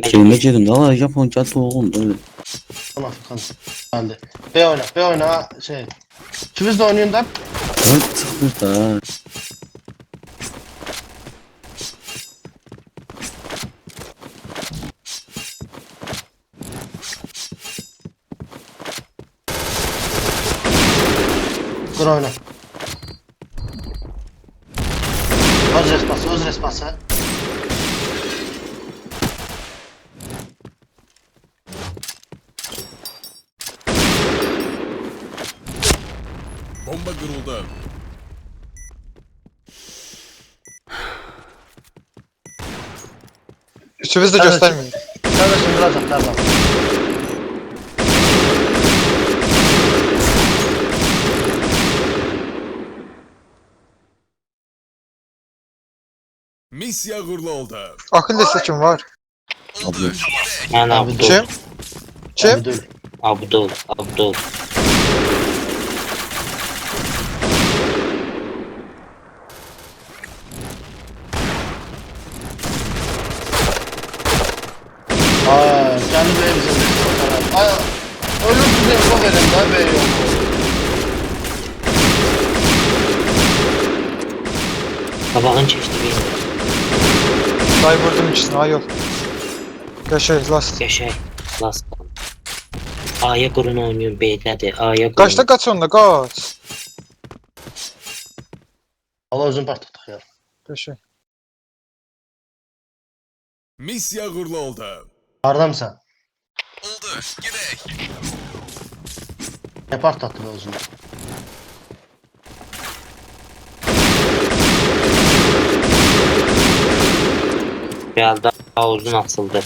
Şeyime girdim. Valla Japon geldi oğlum böyle. Tamam Furkan. Geldi. B oyna. B oyna. Şey. İkimiz de oynuyorsun da. Ben sıkılır da. Dur oyna. Öz respası. Öz respası. Bomba kuruldu. Üstümüzü de Evet. göstermeyin. Sen de şimdi biraz atlar lan. Misya uğurlu oldu. Akıl kim var? Abla. Yani Abi Abdul. Kim? Kim? Abdül. Abdul. Abdul. Kendi B bizim de. Ay, ölümsüz info verin da B yok. Sabahın çeşitli bir Day vurdum ikisini. Ha yok. Yaşay last. yaşay. Last. A'ya kurun oynuyor B'de. A'ya kurun. Kaçta kaç onda kaç. Allah uzun patladık ya. Yaşay. Misya uğurlu oldu. Arda mısın? Oldu. Gidek. Ne patlattı be uzun? Biraz daha uzun atıldı.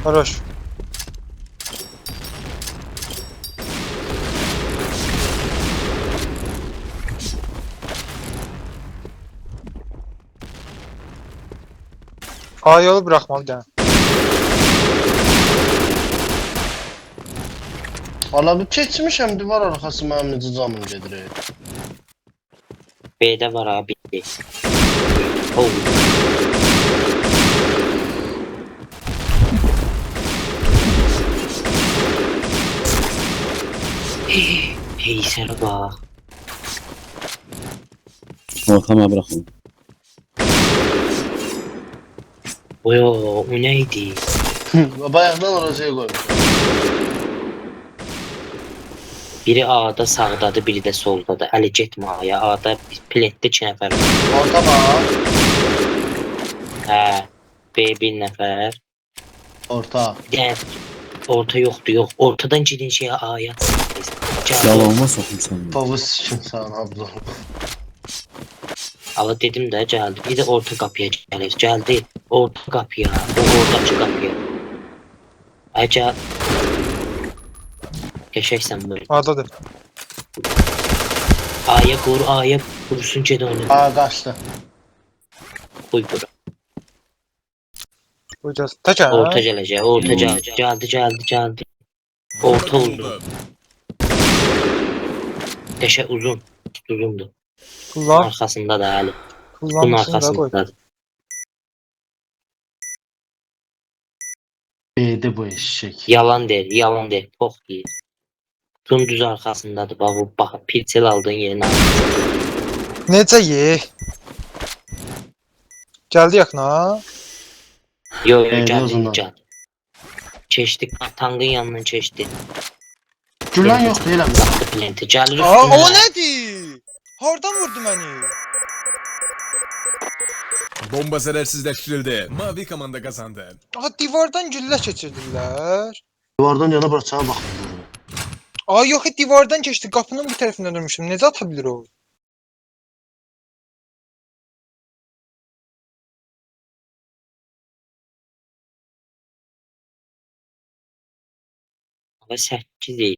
Хорош. A yolu bırakmalı yani. Valla bir keçmişəm divar arxası mənim necə camım gedir. B'de var abi. Oh. Hey sana bak. Ortama bırakın. O neydi? Bayaqdan oraya qoymuş. Biri A'da sağdadır, biri də soldadır. Əli getmə A'ya. A'da pletdə 2 nəfər var. Orta bax. Hə. B 1 nəfər. Orta. Bir dənə orta yoxdur, yox. Ortadan girin şeyə A'ya. Gəl. Yalanma sokum seni. Povuz sikim sən Abdul. Ala dedim də gəldi. Bir də orta qapıya gəlir. Gəldi. Orta qapıya. O oradakı qapıya. Əgər Geçəksən böyle. A'dadır. A'ya kur, A'ya kursun ged onu. Aa qaçdı. Koy bura. Vuracağız. Tek ha. Orta gələcək, orta gəldi. Gəldi. Orta uzun. Qəşə uzun. Uzundur. Kullan. Arxasında da əli. Bunun Kullanmışsın da koy. arxasındadır. B'de bu eşek. Yalan der. Pox deyir. Bunun düz arxasındadır. Bax, pirsel aldığın yerin arxasında. Necə ye? Geldi yakına. Yo, Evet, uzundan. gəldi. Keçdi, tankın yanından keçdi. Gülen yok değil mi? Uzaqdı plenti. Gəlir Aa, üstünə. o nedir? Hardan vurdu beni? Bomba zararsızlaştırıldı. Mavi komanda kazandı. Aa, divardan güllə keçirdiler. Duvardan yana bırakacağına bak. Aa yok divardan geçti. Kapının bir tarafından dönmüşüm. Necə atabilir o? Hava 8 deyil.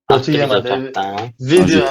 Kötü Attı bizə yemedi. topdan. Video